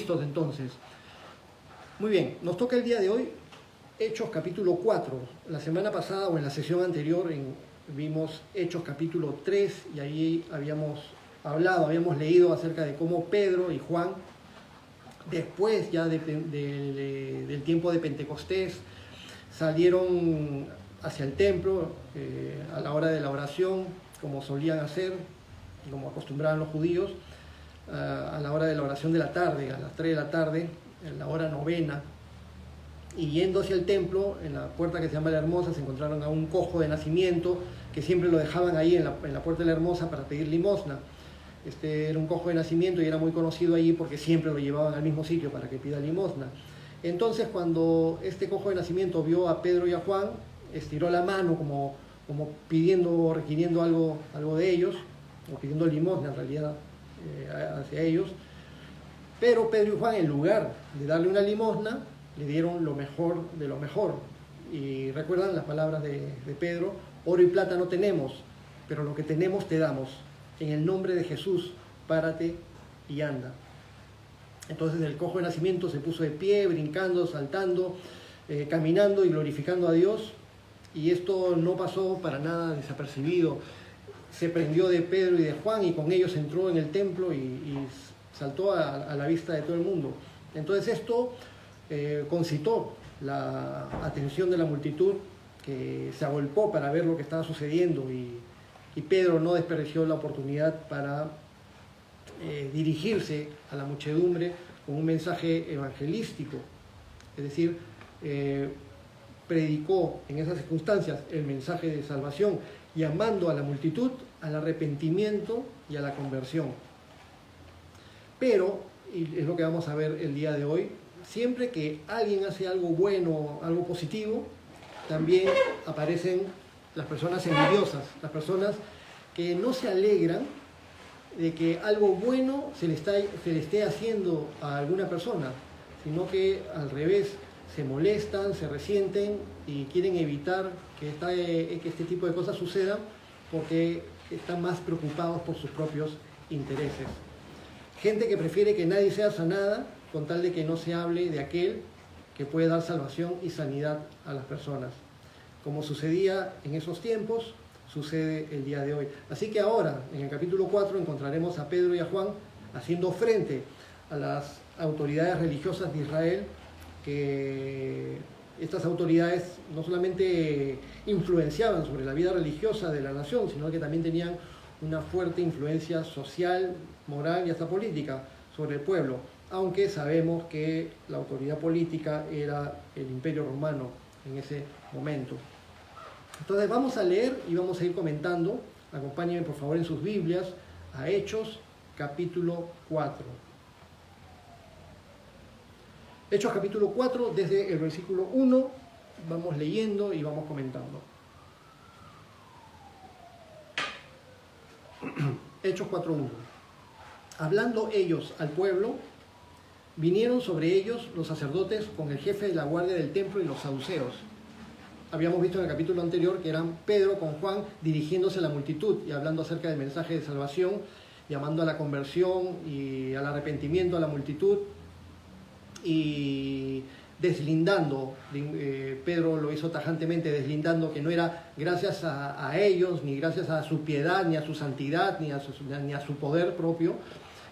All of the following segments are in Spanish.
listos entonces. Muy bien, nos toca el día de hoy Hechos capítulo 4. La semana pasada o en la sesión anterior vimos Hechos capítulo 3 y ahí habíamos leído acerca de cómo Pedro y Juan, después ya del tiempo de Pentecostés, salieron hacia el templo a la hora de la oración, como solían hacer, como acostumbraban los judíos, a la hora de la oración de la tarde, a las 3 de la tarde, en la hora novena, y yendo hacia el templo, en la puerta que se llama La Hermosa, se encontraron a un cojo de nacimiento, que siempre lo dejaban ahí en la puerta de La Hermosa para pedir limosna. Este era un cojo de nacimiento y era muy conocido allí porque siempre lo llevaban al mismo sitio para que pida limosna. Entonces, cuando este cojo de nacimiento vio a Pedro y a Juan, estiró la mano como pidiendo, requiriendo algo de ellos, o pidiendo limosna en realidad hacia ellos. Pero Pedro y Juan, en lugar de darle una limosna, le dieron lo mejor de lo mejor. Y recuerdan las palabras de Pedro: oro y plata no tenemos, pero lo que tenemos te damos. En el nombre de Jesús, párate y anda. Entonces el cojo de nacimiento se puso de pie, brincando, saltando, caminando y glorificando a Dios. Y esto no pasó para nada desapercibido. Se prendió de Pedro y de Juan y con ellos entró en el templo y saltó a la vista de todo el mundo. Entonces esto concitó la atención de la multitud, que se agolpó para ver lo que estaba sucediendo, y Pedro no desperdició la oportunidad para dirigirse a la muchedumbre con un mensaje evangelístico. Es decir, predicó en esas circunstancias el mensaje de salvación, llamando a la multitud al arrepentimiento y a la conversión. Pero, y es lo que vamos a ver el día de hoy, siempre que alguien hace algo bueno, algo positivo, también aparecen las personas envidiosas, las personas que no se alegran de que algo bueno se le esté haciendo a alguna persona, sino que al revés, se molestan, se resienten y quieren evitar que este tipo de cosas sucedan porque están más preocupados por sus propios intereses. Gente que prefiere que nadie sea sanada con tal de que no se hable de aquel que puede dar salvación y sanidad a las personas. Como sucedía en esos tiempos, sucede el día de hoy. Así que ahora, en el capítulo 4, encontraremos a Pedro y a Juan haciendo frente a las autoridades religiosas de Israel, que estas autoridades no solamente influenciaban sobre la vida religiosa de la nación, sino que también tenían una fuerte influencia social, moral y hasta política sobre el pueblo, aunque sabemos que la autoridad política era el Imperio Romano en ese momento. Entonces vamos a leer y vamos a ir comentando. Acompáñenme por favor en sus Biblias a Hechos capítulo 4. Hechos capítulo 4, desde el versículo 1, vamos leyendo y vamos comentando. Hechos 4:1. Hablando ellos al pueblo, vinieron sobre ellos los sacerdotes con el jefe de la guardia del templo y los saduceos. Habíamos visto en el capítulo anterior que eran Pedro con Juan dirigiéndose a la multitud y hablando acerca del mensaje de salvación, llamando a la conversión y al arrepentimiento a la multitud, y deslindando, Pedro lo hizo tajantemente, deslindando que no era gracias a ellos, ni gracias a su piedad, ni a su santidad, ni a su poder propio,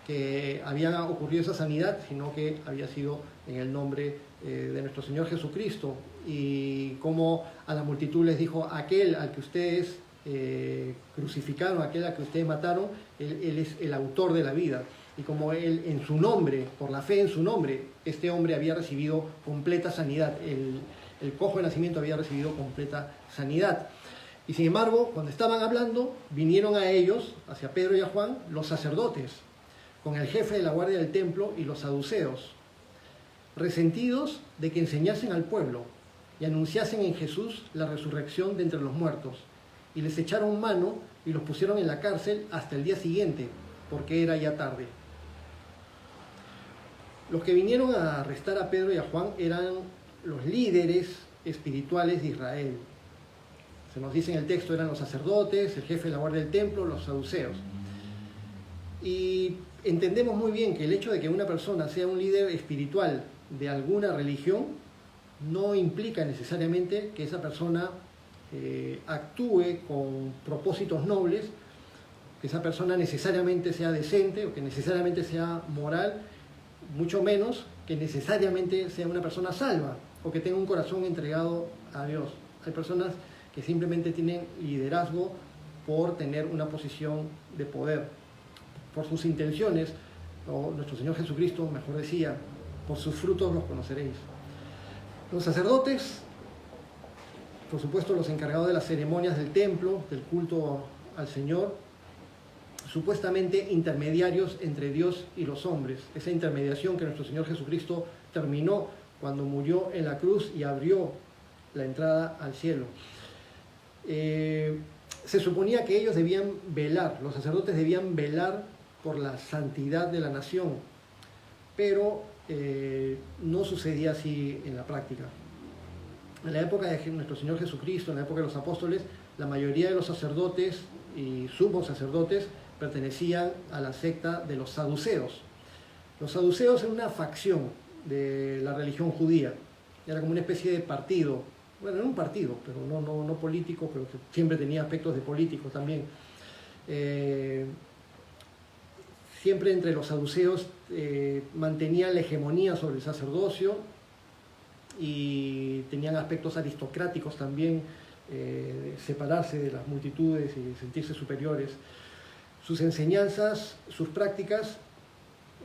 que había ocurrido esa sanidad, sino que había sido en el nombre de nuestro Señor Jesucristo. Y como a la multitud les dijo: aquel al que ustedes crucificaron, aquel al que ustedes mataron, él es el autor de la vida. Y como él, en su nombre, por la fe en su nombre, este hombre había recibido completa sanidad, el cojo de nacimiento había recibido completa sanidad. Y sin embargo, cuando estaban hablando, vinieron a ellos, hacia Pedro y a Juan, los sacerdotes, con el jefe de la guardia del templo y los saduceos, resentidos de que enseñasen al pueblo y anunciasen en Jesús la resurrección de entre los muertos. Y les echaron mano y los pusieron en la cárcel hasta el día siguiente, porque era ya tarde. Los que vinieron a arrestar a Pedro y a Juan eran los líderes espirituales de Israel. Se nos dice en el texto, eran los sacerdotes, el jefe de la guardia del templo, los saduceos. Y entendemos muy bien que el hecho de que una persona sea un líder espiritual de alguna religión no implica necesariamente que esa persona actúe con propósitos nobles, que esa persona necesariamente sea decente o que necesariamente sea moral, mucho menos que necesariamente sea una persona salva o que tenga un corazón entregado a Dios. Hay personas que simplemente tienen liderazgo por tener una posición de poder, por sus intenciones, o nuestro Señor Jesucristo mejor decía, por sus frutos los conoceréis. Los sacerdotes, por supuesto los encargados de las ceremonias del templo, del culto al Señor, supuestamente intermediarios entre Dios y los hombres, esa intermediación que nuestro Señor Jesucristo terminó cuando murió en la cruz y abrió la entrada al cielo. Se suponía que ellos debían velar, los sacerdotes debían velar por la santidad de la nación, pero no sucedía así en la práctica. En la época de nuestro Señor Jesucristo, en la época de los apóstoles, la mayoría de los sacerdotes y sumos sacerdotes pertenecían a la secta de los saduceos. Los saduceos eran una facción de la religión judía, era como una especie de partido, bueno, era un partido, pero no político, pero que siempre tenía aspectos de político también. Siempre entre los saduceos mantenían la hegemonía sobre el sacerdocio y tenían aspectos aristocráticos también, separarse de las multitudes y sentirse superiores. Sus enseñanzas, sus prácticas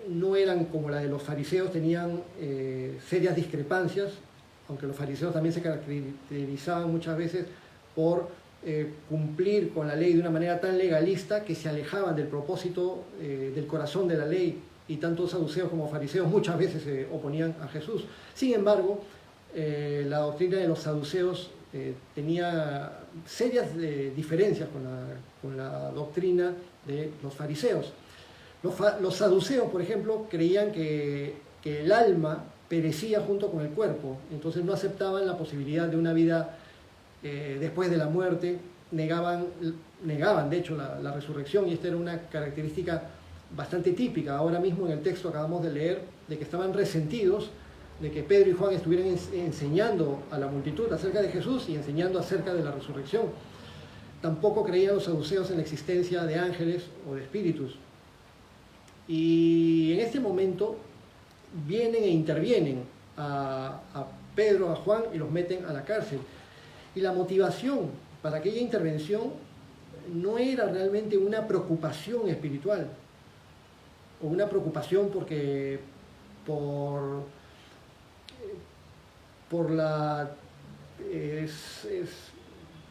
no eran como la de los fariseos, tenían serias discrepancias, aunque los fariseos también se caracterizaban muchas veces por cumplir con la ley de una manera tan legalista que se alejaban del propósito del corazón de la ley, y tanto saduceos como fariseos muchas veces se oponían a Jesús. Sin embargo, la doctrina de los saduceos tenía serias diferencias con la doctrina de los fariseos. Los saduceos, por ejemplo, creían que el alma perecía junto con el cuerpo, entonces no aceptaban la posibilidad de una vida después de la muerte, negaban de hecho la resurrección, y esta era una característica bastante típica. Ahora mismo en el texto acabamos de leer de que estaban resentidos de que Pedro y Juan estuvieran enseñando a la multitud acerca de Jesús y enseñando acerca de la resurrección. Tampoco creían los saduceos en la existencia de ángeles o de espíritus. Y en este momento vienen e intervienen a Pedro, a Juan, y los meten a la cárcel. Y la motivación para aquella intervención no era realmente una preocupación espiritual, o una preocupación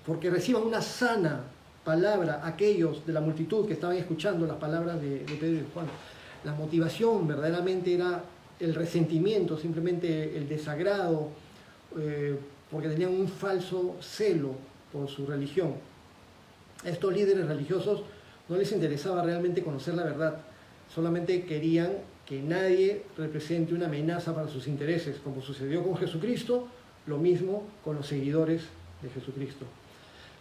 porque reciban una sana palabra aquellos de la multitud que estaban escuchando las palabras de Pedro y Juan. La motivación verdaderamente era el resentimiento, simplemente el desagrado, porque tenían un falso celo por su religión. A estos líderes religiosos no les interesaba realmente conocer la verdad, solamente querían que nadie represente una amenaza para sus intereses, como sucedió con Jesucristo, lo mismo con los seguidores de Jesucristo.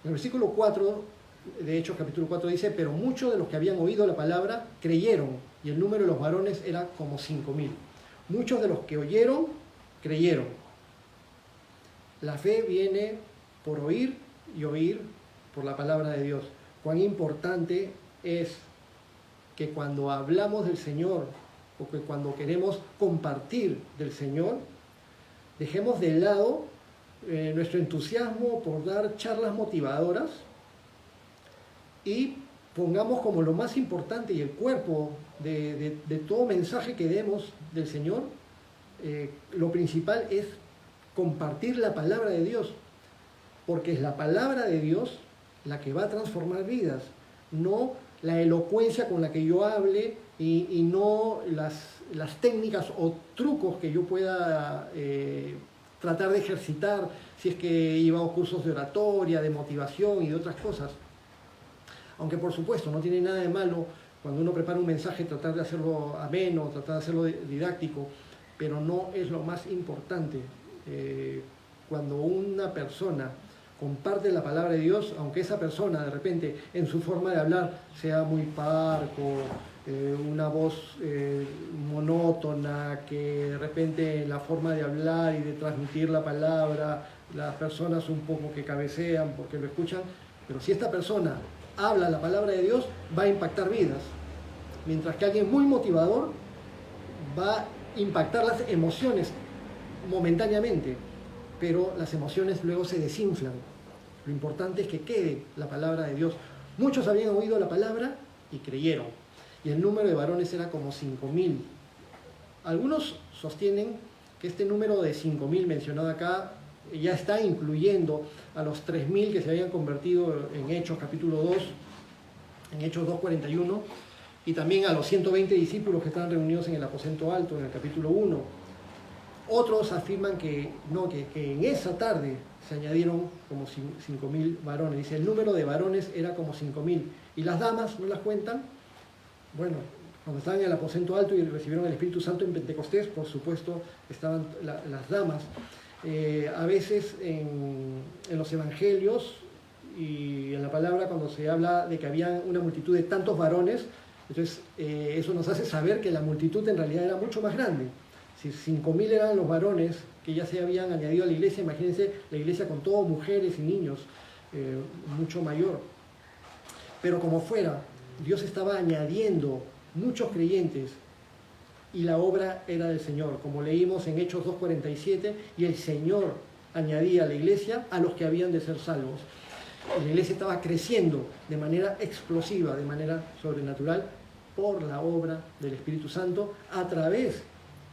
En el versículo 4 de Hechos capítulo 4 dice: pero muchos de los que habían oído la palabra creyeron, y el número de los varones era como 5.000. Muchos de los que oyeron, creyeron. La fe viene por oír y oír por la palabra de Dios. Cuán importante es que cuando hablamos del Señor, o que cuando queremos compartir del Señor, dejemos de lado nuestro entusiasmo por dar charlas motivadoras y pongamos como lo más importante y el cuerpo de todo mensaje que demos del Señor, lo principal es compartir la palabra de Dios, porque es la palabra de Dios la que va a transformar vidas, no la elocuencia con la que yo hable y no las técnicas o trucos que yo pueda tratar de ejercitar si es que he llevado cursos de oratoria, de motivación y de otras cosas. Aunque por supuesto no tiene nada de malo cuando uno prepara un mensaje tratar de hacerlo ameno, tratar de hacerlo didáctico, pero no es lo más importante. Cuando una persona comparte la palabra de Dios, aunque esa persona de repente en su forma de hablar sea muy parco, una voz monótona, que de repente en la forma de hablar y de transmitir la palabra, las personas un poco que cabecean porque lo escuchan, pero si esta persona habla la palabra de Dios, va a impactar vidas, mientras que alguien muy motivador va a impactar las emociones momentáneamente, pero las emociones luego se desinflan. Lo importante es que quede la palabra de Dios. Muchos habían oído la palabra y creyeron, y el número de varones era como 5.000. Algunos sostienen que este número de 5.000 mencionado acá ya está incluyendo a los 3.000 que se habían convertido en Hechos capítulo 2, en Hechos 2:41, y también a los 120 discípulos que estaban reunidos en el aposento alto en el capítulo 1. Otros afirman que no, que en esa tarde se añadieron como 5.000 varones. Dice, el número de varones era como 5.000. ¿Y las damas no las cuentan? Bueno, cuando estaban en el aposento alto y recibieron el Espíritu Santo en Pentecostés, por supuesto, estaban las damas. A veces en los evangelios y en la palabra, cuando se habla de que había una multitud de tantos varones, entonces eso nos hace saber que la multitud en realidad era mucho más grande. Si 5.000 eran los varones que ya se habían añadido a la iglesia, imagínense la iglesia con todo mujeres y niños, mucho mayor. Pero como fuera, Dios estaba añadiendo muchos creyentes y la obra era del Señor, como leímos en Hechos 2:47, y el Señor añadía a la iglesia a los que habían de ser salvos. La iglesia estaba creciendo de manera explosiva, de manera sobrenatural, por la obra del Espíritu Santo, a través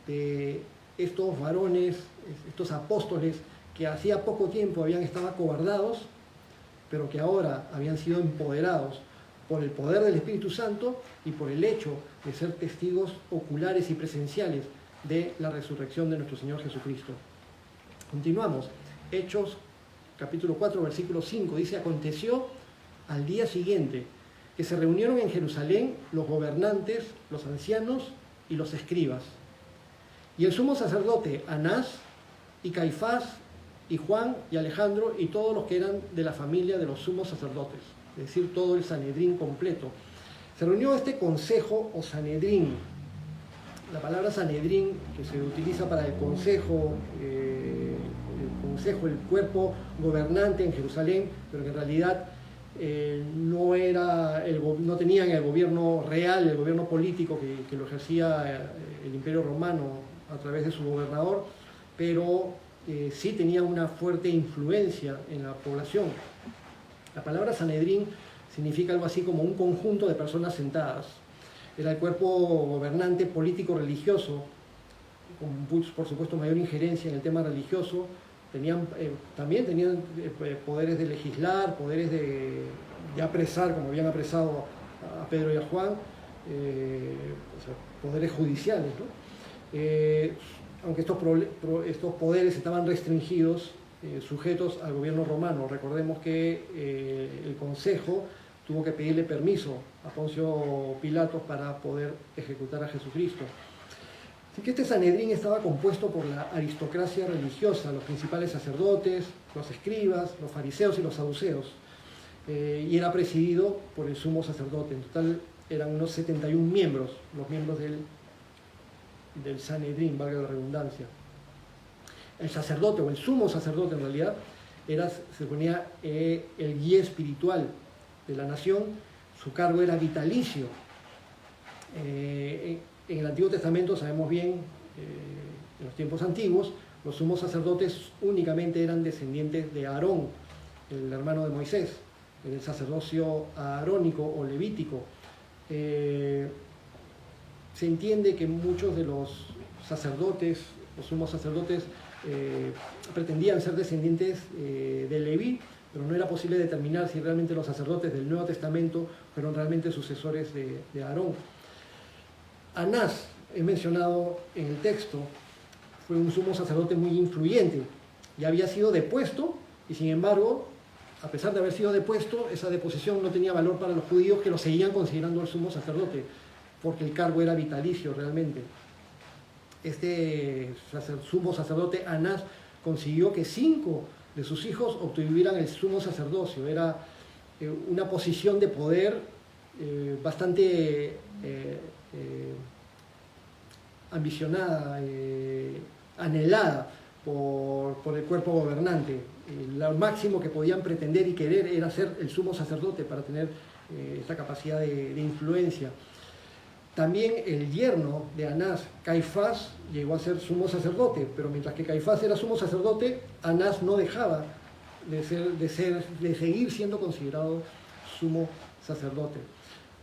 de estos varones, estos apóstoles que hacía poco tiempo habían estado acobardados, pero que ahora habían sido empoderados por el poder del Espíritu Santo y por el hecho de ser testigos oculares y presenciales de la resurrección de nuestro Señor Jesucristo. Continuamos. Hechos capítulo 4, versículo 5, dice, aconteció al día siguiente que se reunieron en Jerusalén los gobernantes, los ancianos y los escribas. Y el sumo sacerdote Anás y Caifás y Juan y Alejandro y todos los que eran de la familia de los sumos sacerdotes, es decir, todo el Sanedrín completo. Se reunió este consejo o Sanedrín. La palabra Sanedrín, que se utiliza para el consejo, el cuerpo gobernante en Jerusalén, pero que en realidad no tenían el gobierno real, el gobierno político que lo ejercía el Imperio Romano a través de su gobernador, pero sí tenía una fuerte influencia en la población. La palabra Sanedrín significa algo así como un conjunto de personas sentadas. Era el cuerpo gobernante político-religioso, con por supuesto mayor injerencia en el tema religioso. También tenían poderes de legislar, poderes de apresar, como habían apresado a Pedro y a Juan, o sea, poderes judiciales, ¿no? Aunque estos poderes estaban restringidos, sujetos al gobierno romano. Recordemos que el Consejo tuvo que pedirle permiso a Poncio Pilatos para poder ejecutar a Jesucristo. Así que este Sanedrín estaba compuesto por la aristocracia religiosa, los principales sacerdotes, los escribas, los fariseos y los saduceos, y era presidido por el sumo sacerdote. En total eran unos 71 miembros, los miembros del Sanedrín, valga la redundancia. El sacerdote, o el sumo sacerdote en realidad, se ponía el guía espiritual de la nación. Su cargo era vitalicio. En el Antiguo Testamento sabemos bien, en los tiempos antiguos, los sumos sacerdotes únicamente eran descendientes de Aarón, el hermano de Moisés, en el sacerdocio arónico o levítico. Se entiende que muchos de los sacerdotes, los sumos sacerdotes, pretendían ser descendientes de Leví, pero no era posible determinar si realmente los sacerdotes del Nuevo Testamento fueron realmente sucesores de Aarón. Anás, es mencionado en el texto, fue un sumo sacerdote muy influyente y había sido depuesto, y sin embargo, a pesar de haber sido depuesto, esa deposición no tenía valor para los judíos, que lo seguían considerando el sumo sacerdote, porque el cargo era vitalicio realmente. Este sumo sacerdote Anás consiguió que 5 de sus hijos obtuvieran el sumo sacerdocio. Era una posición de poder bastante ambicionada, anhelada por el cuerpo gobernante. Lo máximo que podían pretender y querer era ser el sumo sacerdote para tener esa capacidad de influencia. También el yerno de Anás, Caifás, llegó a ser sumo sacerdote, pero mientras que Caifás era sumo sacerdote, Anás no dejaba de seguir siendo considerado sumo sacerdote.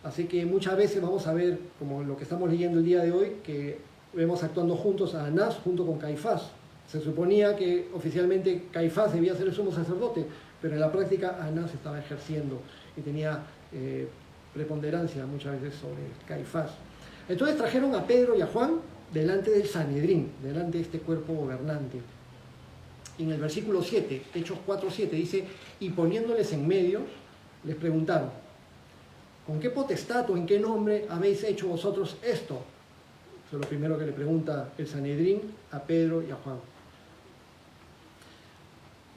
Así que muchas veces vamos a ver, como lo que estamos leyendo el día de hoy, que vemos actuando juntos a Anás junto con Caifás. Se suponía que oficialmente Caifás debía ser el sumo sacerdote, pero en la práctica Anás estaba ejerciendo y tenía preponderancia muchas veces sobre Caifás. Entonces trajeron a Pedro y a Juan delante del Sanedrín, delante de este cuerpo gobernante. Y en el versículo 7, Hechos 4:7, dice: y poniéndoles en medio, les preguntaron: ¿con qué potestad o en qué nombre habéis hecho vosotros esto? Eso es lo primero que le pregunta el Sanedrín a Pedro y a Juan.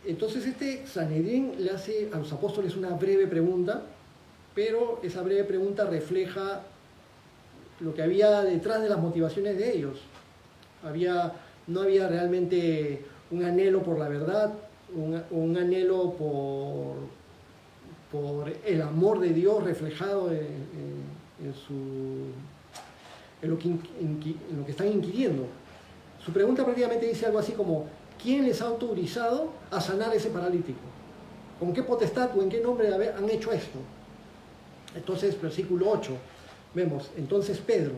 Entonces este Sanedrín le hace a los apóstoles una breve pregunta, pero esa breve pregunta refleja lo que había detrás de las motivaciones de ellos. No había realmente un anhelo por la verdad, un anhelo por el amor de Dios reflejado en lo que están inquiriendo. Su pregunta prácticamente dice algo así como: ¿quién les ha autorizado a sanar a ese paralítico? ¿Con qué potestad o en qué nombre han hecho esto? Entonces, versículo 8, vemos: entonces Pedro,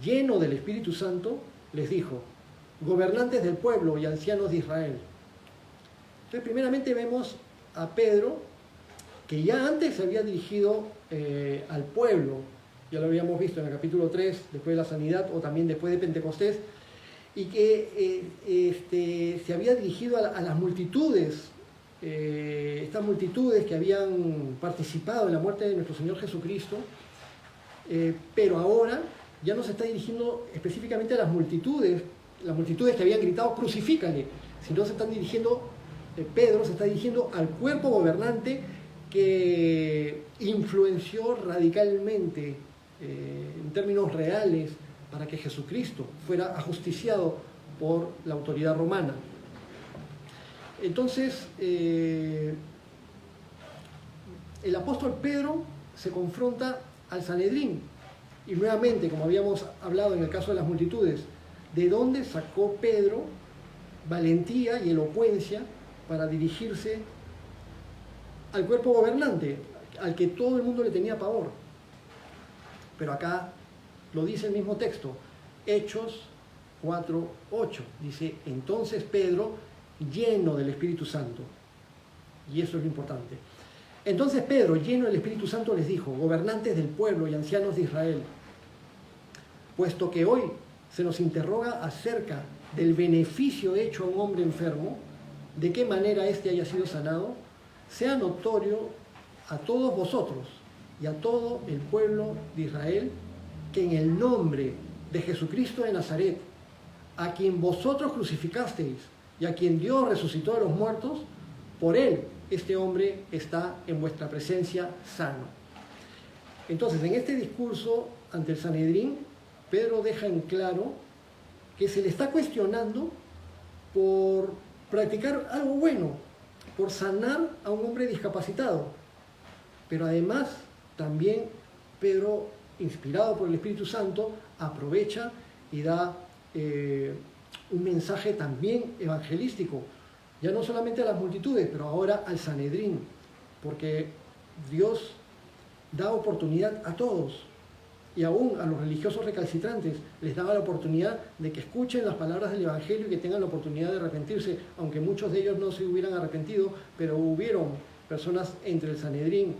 lleno del Espíritu Santo, les dijo: gobernantes del pueblo y ancianos de Israel. Entonces, primeramente vemos a Pedro, que ya antes se había dirigido al pueblo. Ya lo habíamos visto en el capítulo 3, después de la sanidad, o también después de Pentecostés, y que se había dirigido a las multitudes, estas multitudes que habían participado en la muerte de nuestro Señor Jesucristo, pero ahora ya no se está dirigiendo específicamente a las multitudes que habían gritado «crucifícale», sino se están dirigiendo, Pedro se está dirigiendo al cuerpo gobernante que influenció radicalmente, en términos reales, para que Jesucristo fuera ajusticiado por la autoridad romana. Entonces, el apóstol Pedro se confronta al Sanedrín, y nuevamente, como habíamos hablado en el caso de las multitudes, ¿de dónde sacó Pedro valentía y elocuencia para dirigirse al cuerpo gobernante, al que todo el mundo le tenía pavor? Pero acá lo dice el mismo texto, Hechos 4:8, dice: entonces Pedro, lleno del Espíritu Santo. Y eso es lo importante. Entonces Pedro, lleno del Espíritu Santo, les dijo: gobernantes del pueblo y ancianos de Israel, puesto que hoy se nos interroga acerca del beneficio hecho a un hombre enfermo, de qué manera éste haya sido sanado, sea notorio a todos vosotros y a todo el pueblo de Israel que en el nombre de Jesucristo de Nazaret, a quien vosotros crucificasteis y a quien Dios resucitó de los muertos, por él este hombre está en vuestra presencia sano. Entonces, en este discurso ante el Sanedrín, Pedro deja en claro que se le está cuestionando por practicar algo bueno, por sanar a un hombre discapacitado. Pero además, también Pedro, inspirado por el Espíritu Santo, aprovecha y da un mensaje también evangelístico, ya no solamente a las multitudes, pero ahora al Sanedrín, porque Dios da oportunidad a todos, y aún a los religiosos recalcitrantes les daba la oportunidad de que escuchen las palabras del Evangelio y que tengan la oportunidad de arrepentirse, aunque muchos de ellos no se hubieran arrepentido, pero hubieron personas entre el Sanedrín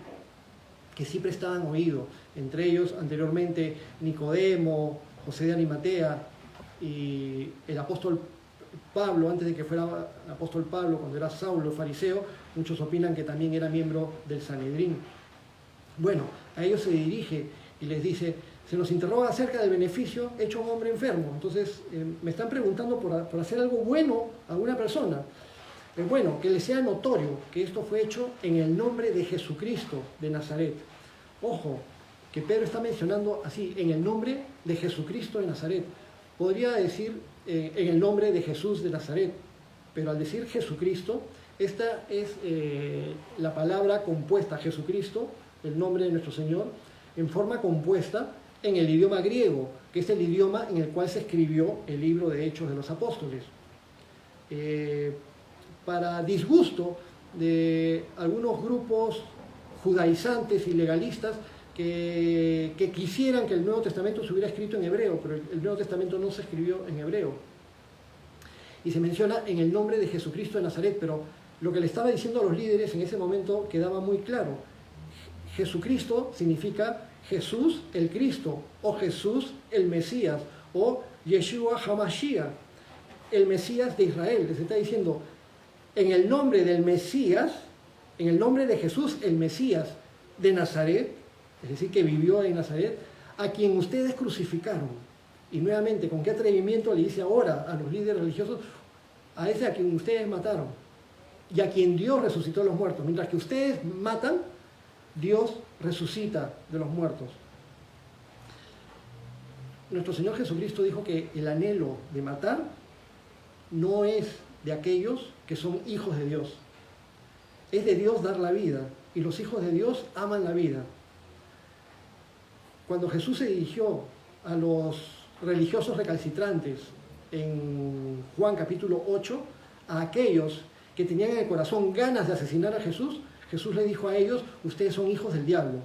que sí prestaban oído, entre ellos anteriormente Nicodemo, José de Arimatea y el apóstol Pablo, antes de que fuera el apóstol Pablo, cuando era Saulo, fariseo. Muchos opinan que también era miembro del Sanedrín. Bueno, a ellos se dirige y les dice: se nos interroga acerca del beneficio hecho a un hombre enfermo. Entonces, me están preguntando por hacer algo bueno a una persona. Bueno, que les sea notorio que esto fue hecho en el nombre de Jesucristo de Nazaret. Ojo, que Pedro está mencionando así, en el nombre de Jesucristo de Nazaret. Podría decir en el nombre de Jesús de Nazaret, pero al decir Jesucristo, esta es la palabra compuesta, Jesucristo, el nombre de nuestro Señor, en forma compuesta en el idioma griego, que es el idioma en el cual se escribió el libro de Hechos de los Apóstoles. Para disgusto de algunos grupos judaizantes y legalistas que quisieran que el Nuevo Testamento se hubiera escrito en hebreo, pero el Nuevo Testamento no se escribió en hebreo. Y se menciona en el nombre de Jesucristo de Nazaret, pero lo que le estaba diciendo a los líderes en ese momento quedaba muy claro. Jesucristo significa Jesús el Cristo, o Jesús el Mesías, o Yeshua HaMashiach, el Mesías de Israel. Les está diciendo, en el nombre del Mesías, en el nombre de Jesús el Mesías de Nazaret, es decir, que vivió en Nazaret, a quien ustedes crucificaron. Y nuevamente, ¿con qué atrevimiento le dice ahora a los líderes religiosos? A ese a quien ustedes mataron y a quien Dios resucitó de los muertos. Mientras que ustedes matan, Dios resucita de los muertos. Nuestro Señor Jesucristo dijo que el anhelo de matar no es de aquellos que son hijos de Dios. Es de Dios dar la vida, y los hijos de Dios aman la vida. Cuando Jesús se dirigió a los religiosos recalcitrantes en Juan capítulo 8, a aquellos que tenían en el corazón ganas de asesinar a Jesús, Jesús le dijo a ellos, ustedes son hijos del diablo.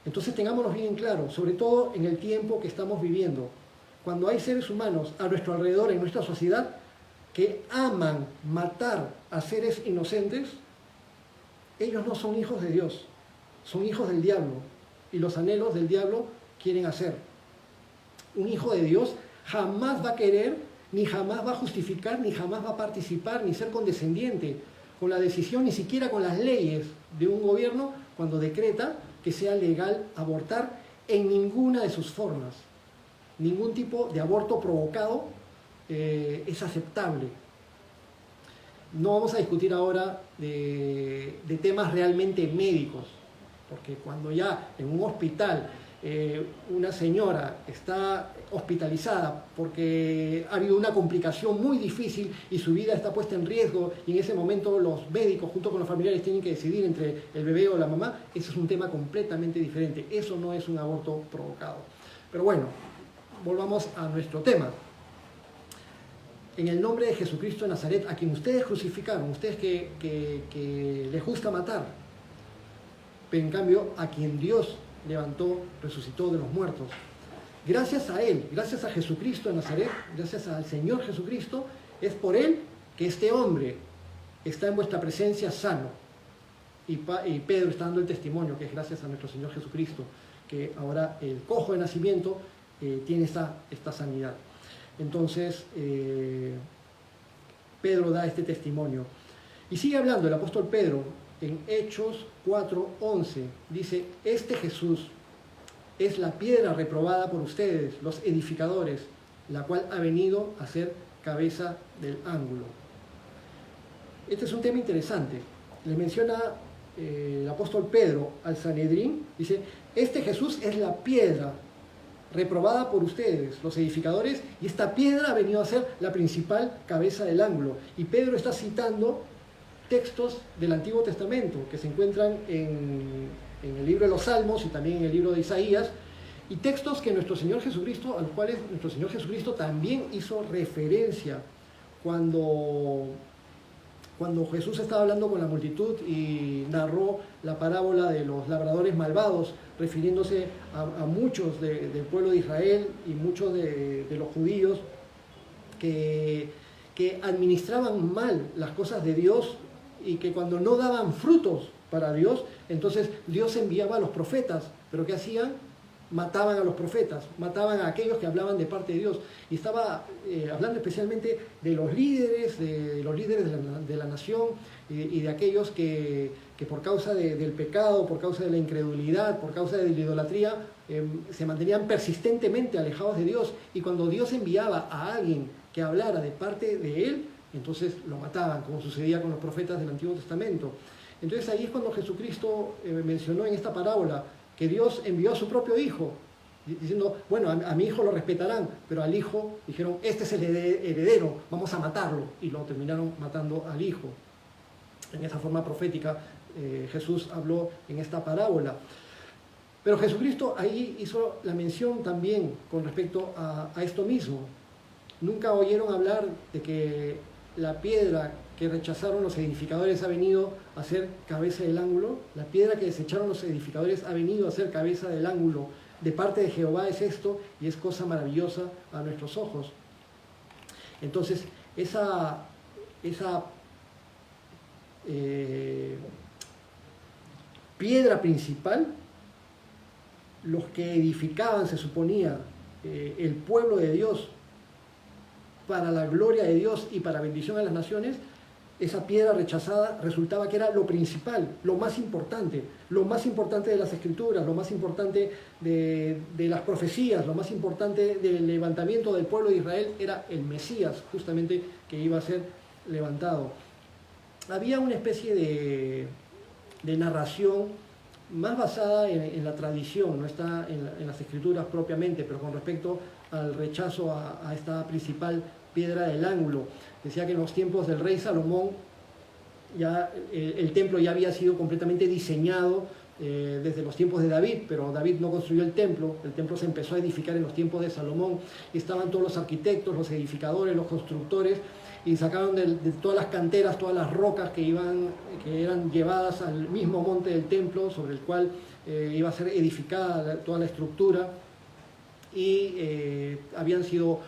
Entonces tengámoslo bien claro, sobre todo en el tiempo que estamos viviendo. Cuando hay seres humanos a nuestro alrededor, en nuestra sociedad, que aman matar a seres inocentes, ellos no son hijos de Dios, son hijos del diablo, y los anhelos del diablo quieren hacer. Un hijo de Dios jamás va a querer, ni jamás va a justificar, ni jamás va a participar, ni ser condescendiente con la decisión, ni siquiera con las leyes de un gobierno cuando decreta que sea legal abortar en ninguna de sus formas. Ningún tipo de aborto provocado es aceptable. No vamos a discutir ahora de temas realmente médicos, porque cuando ya en un hospital una señora está hospitalizada porque ha habido una complicación muy difícil y su vida está puesta en riesgo, y en ese momento los médicos junto con los familiares tienen que decidir entre el bebé o la mamá, eso es un tema completamente diferente. Eso no es un aborto provocado. Pero bueno, volvamos a nuestro tema. En el nombre de Jesucristo de Nazaret, a quien ustedes crucificaron, ustedes que les gusta matar, pero en cambio a quien Dios levantó, resucitó de los muertos. Gracias a Él, gracias a Jesucristo de Nazaret, gracias al Señor Jesucristo, es por Él que este hombre está en vuestra presencia sano. Y Pedro está dando el testimonio que es gracias a nuestro Señor Jesucristo, que ahora el cojo de nacimiento tiene esta sanidad. Entonces, Pedro da este testimonio. Y sigue hablando el apóstol Pedro en Hechos 4:11. Dice, este Jesús es la piedra reprobada por ustedes, los edificadores, la cual ha venido a ser cabeza del ángulo. Este es un tema interesante. Le menciona el apóstol Pedro al Sanedrín, dice, este Jesús es la piedra reprobada por ustedes, los edificadores, y esta piedra ha venido a ser la principal cabeza del ángulo. Y Pedro está citando textos del Antiguo Testamento que se encuentran en el libro de los Salmos y también en el libro de Isaías, y textos que nuestro Señor Jesucristo, a los cuales nuestro Señor Jesucristo también hizo referencia cuando Jesús estaba hablando con la multitud y narró la parábola de los labradores malvados, refiriéndose a muchos del pueblo de Israel y muchos de los judíos que administraban mal las cosas de Dios y que cuando no daban frutos para Dios, entonces Dios enviaba a los profetas. ¿Pero qué hacían? Mataban a los profetas, mataban a aquellos que hablaban de parte de Dios. Y estaba hablando especialmente de los líderes de la nación y de aquellos que por causa del pecado, por causa de la incredulidad, por causa de la idolatría, se mantenían persistentemente alejados de Dios. Y cuando Dios enviaba a alguien que hablara de parte de Él, Entonces lo mataban, como sucedía con los profetas del Antiguo Testamento. Entonces ahí es cuando Jesucristo mencionó en esta parábola que Dios envió a su propio Hijo, diciendo, bueno, a mi hijo lo respetarán, pero al hijo dijeron, este es el heredero, vamos a matarlo, y lo terminaron matando al hijo. En esa forma profética Jesús habló en esta parábola. Pero Jesucristo ahí hizo la mención también con respecto a esto mismo. Nunca oyeron hablar de que la piedra que rechazaron los edificadores ha venido a ser cabeza del ángulo. La piedra que desecharon los edificadores ha venido a ser cabeza del ángulo. De parte de Jehová es esto y es cosa maravillosa a nuestros ojos. Entonces, esa piedra principal, los que edificaban, se suponía, el pueblo de Dios para la gloria de Dios y para bendición a las naciones, esa piedra rechazada resultaba que era lo principal, lo más importante de las Escrituras, lo más importante de las profecías, lo más importante del levantamiento del pueblo de Israel era el Mesías, justamente, que iba a ser levantado. Había una especie de narración más basada en la tradición, no está en las Escrituras propiamente, pero con respecto al rechazo a esta principal piedra del ángulo. Decía que en los tiempos del rey Salomón ya el templo ya había sido completamente diseñado desde los tiempos de David, pero David no construyó el templo se empezó a edificar en los tiempos de Salomón, y estaban todos los arquitectos, los edificadores, los constructores, y sacaron de todas las canteras, todas las rocas que eran llevadas al mismo monte del templo, sobre el cual iba a ser edificada toda la estructura, y habían sido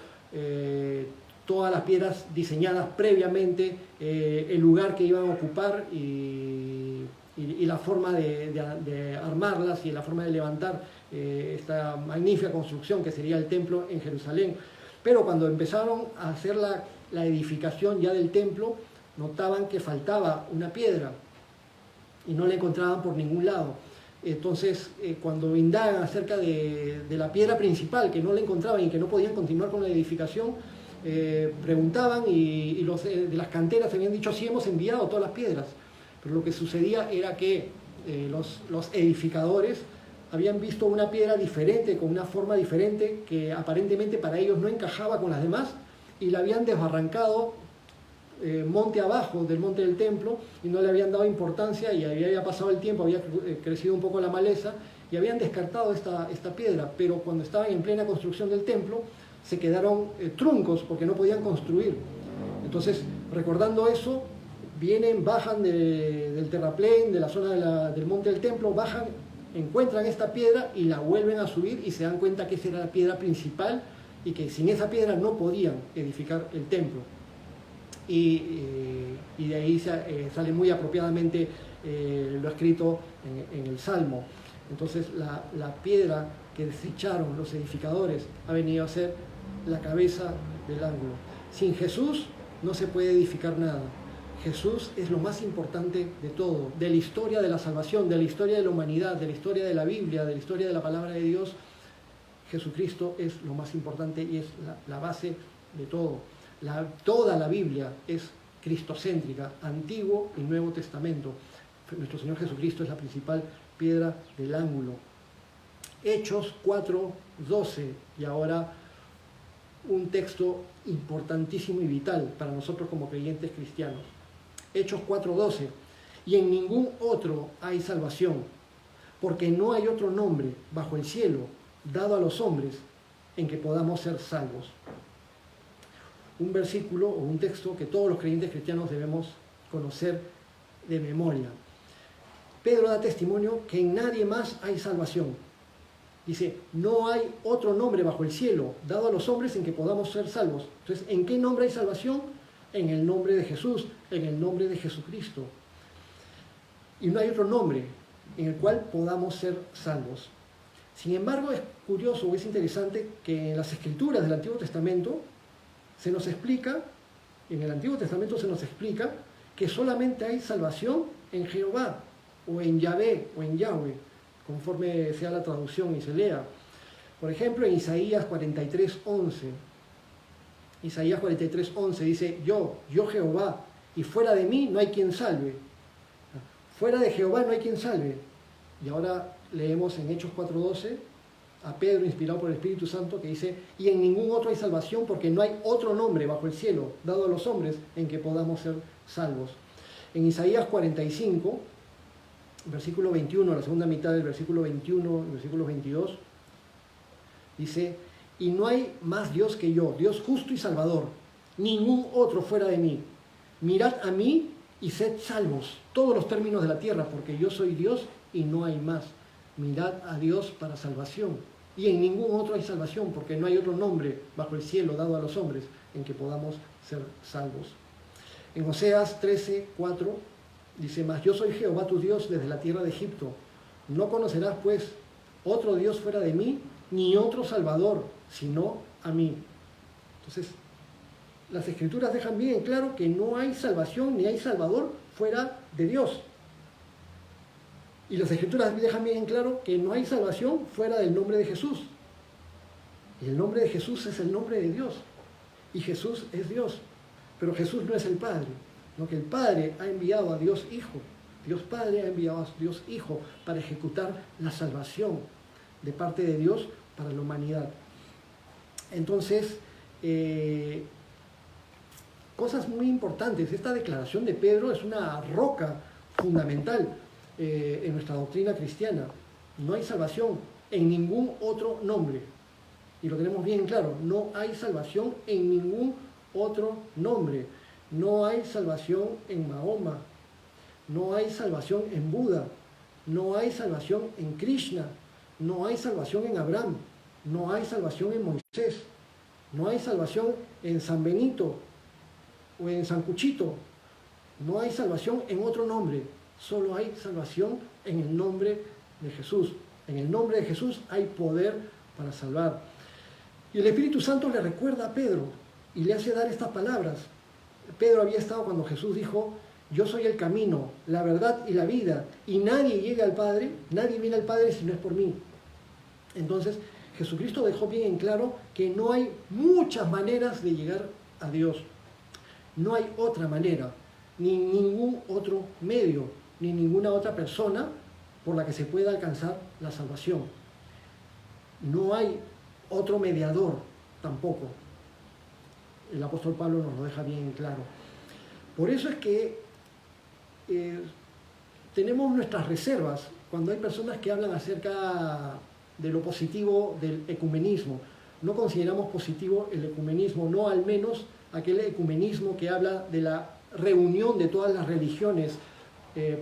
todas las piedras diseñadas previamente, el lugar que iban a ocupar y la forma de armarlas y la forma de levantar esta magnífica construcción que sería el templo en Jerusalén. Pero cuando empezaron a hacer la edificación ya del templo, notaban que faltaba una piedra y no la encontraban por ningún lado. Entonces, cuando indagan acerca de la piedra principal, que no la encontraban y que no podían continuar con la edificación, preguntaban y los de las canteras habían dicho, sí, hemos enviado todas las piedras. Pero lo que sucedía era que los edificadores habían visto una piedra diferente, con una forma diferente, que aparentemente para ellos no encajaba con las demás, y la habían desbarrancado monte abajo del monte del templo, y no le habían dado importancia, y había pasado el tiempo, había crecido un poco la maleza, y habían descartado esta piedra. Pero cuando estaban en plena construcción del templo, se quedaron truncos porque no podían construir. Entonces, recordando eso, bajan del terraplén, de la zona del monte del templo, bajan, encuentran esta piedra y la vuelven a subir, y se dan cuenta que esa era la piedra principal y que sin esa piedra no podían edificar el templo. Y de ahí sale muy apropiadamente lo escrito en el Salmo. Entonces, la piedra que desecharon los edificadores ha venido a ser la cabeza del ángulo. Sin Jesús no se puede edificar nada. Jesús es lo más importante de todo, de la historia de la salvación, de la historia de la humanidad, de la historia de la Biblia, de la historia de la palabra de Dios. Jesucristo es lo más importante y es la base de todo. Toda la Biblia es cristocéntrica, Antiguo y Nuevo Testamento. Nuestro Señor Jesucristo es la principal piedra del ángulo. Hechos 4:12, y ahora un texto importantísimo y vital para nosotros como creyentes cristianos. Hechos 4:12, y en ningún otro hay salvación, porque no hay otro nombre bajo el cielo dado a los hombres en que podamos ser salvos. Un versículo o un texto que todos los creyentes cristianos debemos conocer de memoria. Pedro da testimonio que en nadie más hay salvación. Dice, no hay otro nombre bajo el cielo dado a los hombres en que podamos ser salvos. Entonces, ¿en qué nombre hay salvación? En el nombre de Jesús, en el nombre de Jesucristo. Y no hay otro nombre en el cual podamos ser salvos. Sin embargo, es curioso o es interesante que en las Escrituras del Antiguo Testamento se nos explica, en el Antiguo Testamento se nos explica que solamente hay salvación en Jehová, o en Yahvé, o en Yahweh, conforme sea la traducción y se lea. Por ejemplo, en Isaías 43:11, Isaías 43:11 dice, yo Jehová, y fuera de mí no hay quien salve. Fuera de Jehová no hay quien salve. Y ahora leemos en Hechos 4:12 a Pedro, inspirado por el Espíritu Santo, que dice, y en ningún otro hay salvación, porque no hay otro nombre bajo el cielo dado a los hombres en que podamos ser salvos. En Isaías 45, versículo 21, la segunda mitad del versículo 21, versículo 22, dice, y no hay más Dios que yo, Dios justo y salvador, ningún otro fuera de mí. Mirad a mí y sed salvos, todos los términos de la tierra, porque yo soy Dios y no hay más. Mirad a Dios para salvación. Y en ningún otro hay salvación, porque no hay otro nombre bajo el cielo dado a los hombres en que podamos ser salvos. En Oseas 13:4 dice, mas yo soy Jehová tu Dios desde la tierra de Egipto. No conocerás pues otro Dios fuera de mí, ni otro Salvador, sino a mí. Entonces, las Escrituras dejan bien claro que no hay salvación ni hay Salvador fuera de Dios. Y las Escrituras dejan bien claro que no hay salvación fuera del nombre de Jesús. Y el nombre de Jesús es el nombre de Dios. Y Jesús es Dios. Pero Jesús no es el Padre, sino que el Padre ha enviado a Dios Hijo. Dios Padre ha enviado a Dios Hijo para ejecutar la salvación de parte de Dios para la humanidad. Entonces, cosas muy importantes. Esta declaración de Pedro es una roca fundamental en nuestra doctrina cristiana. No hay salvación en ningún otro nombre. Y lo tenemos bien claro. No hay salvación en ningún otro nombre. No hay salvación en Mahoma. No hay salvación en Buda. No hay salvación en Krishna. No hay salvación en Abraham. No hay salvación en Moisés. No hay salvación en San Benito o en San Cuchito. No hay salvación en otro nombre. Solo hay salvación en el nombre de Jesús. En el nombre de Jesús hay poder para salvar. Y el Espíritu Santo le recuerda a Pedro y le hace dar estas palabras. Pedro había estado cuando Jesús dijo, yo soy el camino, la verdad y la vida, y nadie llega al Padre, nadie viene al Padre si no es por mí. Entonces, Jesucristo dejó bien en claro que no hay muchas maneras de llegar a Dios. No hay otra manera, ni ningún otro medio, ni ninguna otra persona por la que se pueda alcanzar la salvación. No hay otro mediador tampoco. El apóstol Pablo nos lo deja bien claro. Por eso es que tenemos nuestras reservas cuando hay personas que hablan acerca de lo positivo del ecumenismo. No consideramos positivo el ecumenismo, no al menos aquel ecumenismo que habla de la reunión de todas las religiones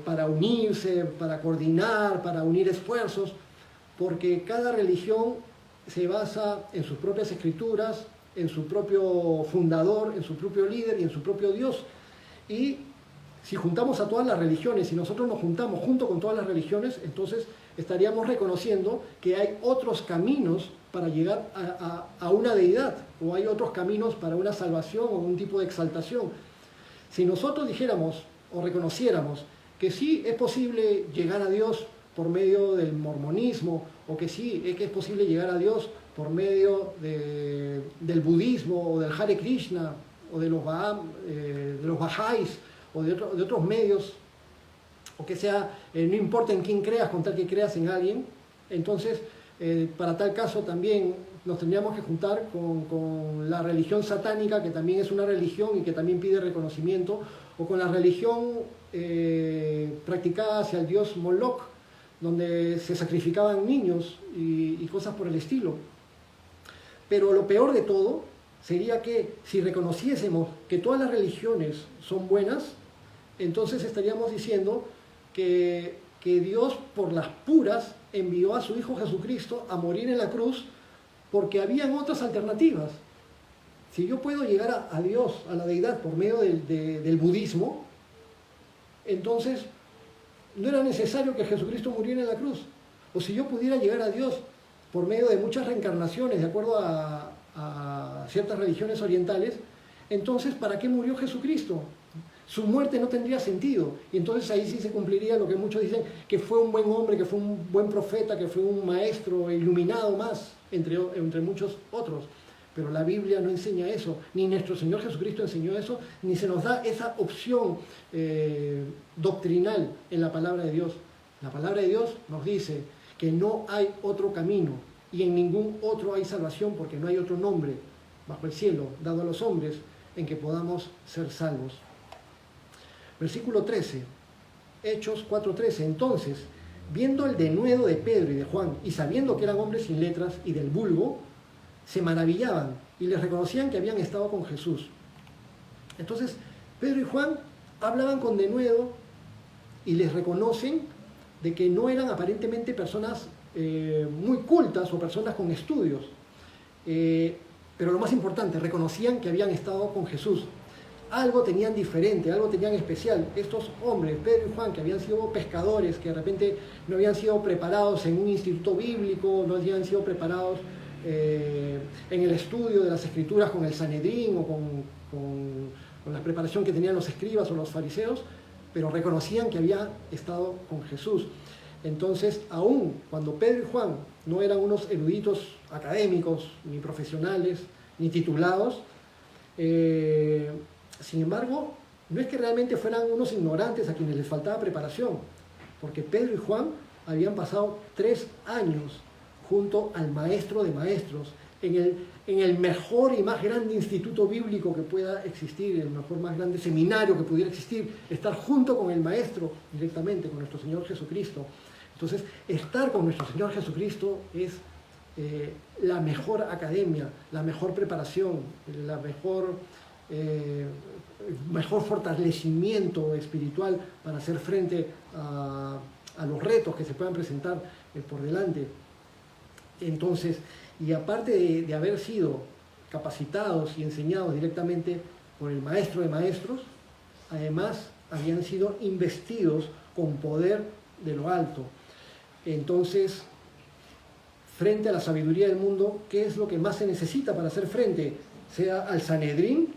para unirse, para coordinar, para unir esfuerzos, porque cada religión se basa en sus propias escrituras, en su propio fundador, en su propio líder y en su propio Dios. Y si juntamos a todas las religiones, si nosotros nos juntamos junto con todas las religiones, entonces estaríamos reconociendo que hay otros caminos para llegar a una deidad, o hay otros caminos para una salvación o un tipo de exaltación. Si nosotros dijéramos o reconociéramos que sí es posible llegar a Dios por medio del mormonismo, o que sí es posible llegar a Dios por medio del budismo o del Hare Krishna o de los Bahá'ís o de otros medios, o que sea, no importa en quién creas, con tal que creas en alguien, entonces para tal caso también nos tendríamos que juntar con la religión satánica, que también es una religión y que también pide reconocimiento, o con la religión practicada hacia el dios Moloch, donde se sacrificaban niños y cosas por el estilo. Pero lo peor de todo sería que si reconociésemos que todas las religiones son buenas, entonces estaríamos diciendo que Dios por las puras envió a su Hijo Jesucristo a morir en la cruz porque habían otras alternativas. Si yo puedo llegar a Dios, a la deidad, por medio del budismo, entonces no era necesario que Jesucristo muriera en la cruz. O si yo pudiera llegar a Dios por medio de muchas reencarnaciones, de acuerdo a ciertas religiones orientales, entonces ¿para qué murió Jesucristo? Su muerte no tendría sentido. Y entonces ahí sí se cumpliría lo que muchos dicen, que fue un buen hombre, que fue un buen profeta, que fue un maestro iluminado más, entre muchos otros. Pero la Biblia no enseña eso, ni nuestro Señor Jesucristo enseñó eso, ni se nos da esa opción doctrinal en la palabra de Dios. La palabra de Dios nos dice que no hay otro camino y en ningún otro hay salvación, porque no hay otro nombre bajo el cielo dado a los hombres en que podamos ser salvos. Versículo 13, Hechos 4:13. Entonces, viendo el denuedo de Pedro y de Juan, y sabiendo que eran hombres sin letras y del vulgo, se maravillaban y les reconocían que habían estado con Jesús. Entonces, Pedro y Juan hablaban con denuedo y les reconocen de que no eran aparentemente personas muy cultas o personas con estudios. Pero lo más importante, reconocían que habían estado con Jesús. Algo tenían diferente, algo tenían especial. Estos hombres, Pedro y Juan, que habían sido pescadores, que de repente no habían sido preparados en un instituto bíblico, no habían sido preparados en el estudio de las escrituras con el Sanedrín o con la preparación que tenían los escribas o los fariseos, pero reconocían que había estado con Jesús. Entonces, aún cuando Pedro y Juan no eran unos eruditos académicos, ni profesionales, ni titulados, sin embargo, no es que realmente fueran unos ignorantes a quienes les faltaba preparación, porque Pedro y Juan habían pasado 3 años junto al maestro de maestros, en el mejor y más grande instituto bíblico que pueda existir, el mejor, más grande seminario que pudiera existir, estar junto con el maestro directamente, con nuestro Señor Jesucristo. Entonces, estar con nuestro Señor Jesucristo es la mejor academia, la mejor preparación, la mejor fortalecimiento espiritual para hacer frente a los retos que se puedan presentar por delante. Entonces, y aparte de haber sido capacitados y enseñados directamente por el maestro de maestros, además habían sido investidos con poder de lo alto. Entonces, frente a la sabiduría del mundo, ¿qué es lo que más se necesita para hacer frente? Sea al Sanedrín,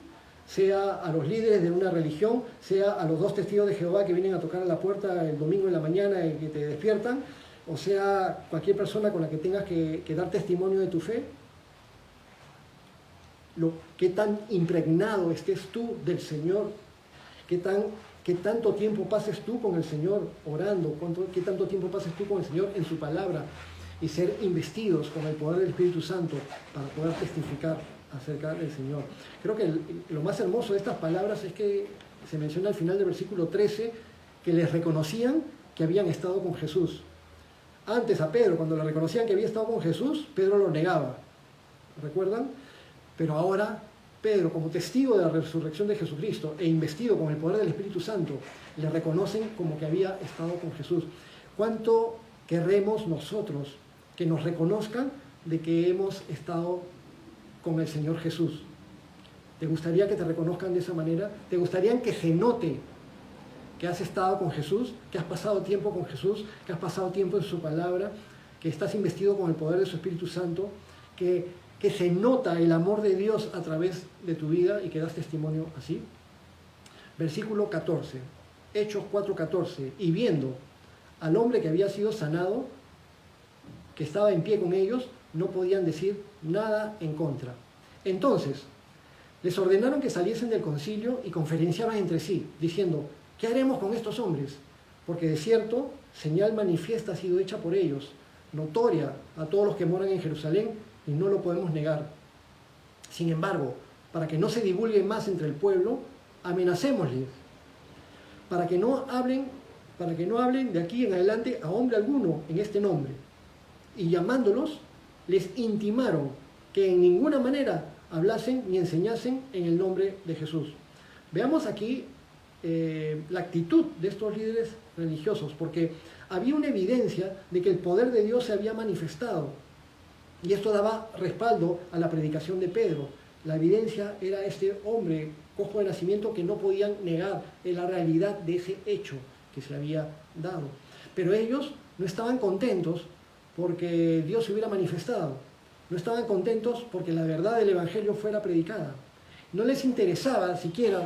sea a los líderes de una religión, sea a los 2 testigos de Jehová que vienen a tocar a la puerta el domingo en la mañana y que te despiertan, o sea cualquier persona con la que tengas que dar testimonio de tu fe. Qué tan impregnado estés tú del Señor, qué tanto tiempo pases tú con el Señor orando, qué tanto tiempo pases tú con el Señor en su palabra, y ser investidos con el poder del Espíritu Santo para poder testificar acerca del Señor. Creo que lo más hermoso de estas palabras es que se menciona al final del versículo 13 que les reconocían que habían estado con Jesús. Antes a Pedro, cuando le reconocían que había estado con Jesús, Pedro lo negaba. ¿Recuerdan? Pero ahora Pedro, como testigo de la resurrección de Jesucristo e investido con el poder del Espíritu Santo, le reconocen como que había estado con Jesús. ¿Cuánto querremos nosotros que nos reconozcan de que hemos estado con el Señor Jesús? ¿Te gustaría que te reconozcan de esa manera? ¿Te gustaría que se note que has estado con Jesús, que has pasado tiempo con Jesús, que has pasado tiempo en su palabra, que estás investido con el poder de su Espíritu Santo, que se nota el amor de Dios a través de tu vida y que das testimonio así? Versículo 14, Hechos 4:14, y viendo al hombre que había sido sanado, que estaba en pie con ellos, no podían decir nada en contra. Entonces, les ordenaron que saliesen del concilio y conferenciaban entre sí, diciendo: ¿qué haremos con estos hombres? Porque de cierto, señal manifiesta ha sido hecha por ellos, notoria a todos los que moran en Jerusalén, y no lo podemos negar. Sin embargo, para que no se divulgue más entre el pueblo, amenacémosles, para que no hablen de aquí en adelante a hombre alguno en este nombre. Y llamándolos, les intimaron que en ninguna manera hablasen ni enseñasen en el nombre de Jesús. Veamos aquí la actitud de estos líderes religiosos, porque había una evidencia de que el poder de Dios se había manifestado, y esto daba respaldo a la predicación de Pedro. La evidencia era este hombre cojo de nacimiento que no podían negar la realidad de ese hecho que se había dado. Pero ellos no estaban contentos porque Dios se hubiera manifestado, no estaban contentos porque la verdad del Evangelio fuera predicada. No les interesaba siquiera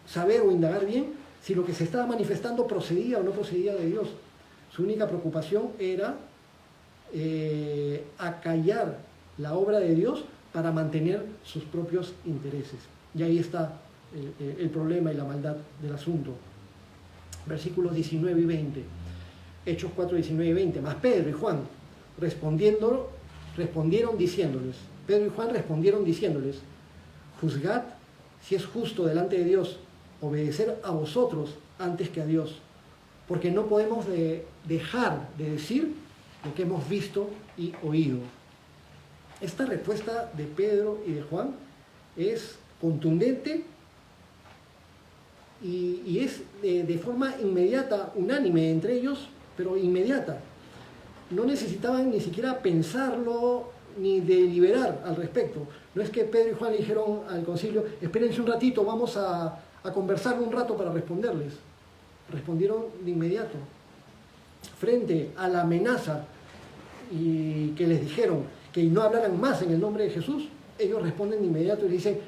saber o indagar bien si lo que se estaba manifestando procedía o no procedía de Dios. Su única preocupación era acallar la obra de Dios para mantener sus propios intereses. Y ahí está el problema y la maldad del asunto. Versículos 19 y 20. Hechos 4, 19 y 20. Mas Pedro y Juan respondieron diciéndoles, Pedro y Juan respondieron diciéndoles, juzgad si es justo delante de Dios obedecer a vosotros antes que a Dios, porque no podemos dejar de decir lo que hemos visto y oído. Esta respuesta de Pedro y de Juan es contundente y es de forma inmediata, unánime entre ellos, pero inmediata. No necesitaban ni siquiera pensarlo ni deliberar al respecto. No es que Pedro y Juan le dijeron al concilio, espérense un ratito, vamos a conversar un rato para responderles. Respondieron de inmediato. Frente a la amenaza y que les dijeron que no hablaran más en el nombre de Jesús, ellos responden de inmediato y dicen,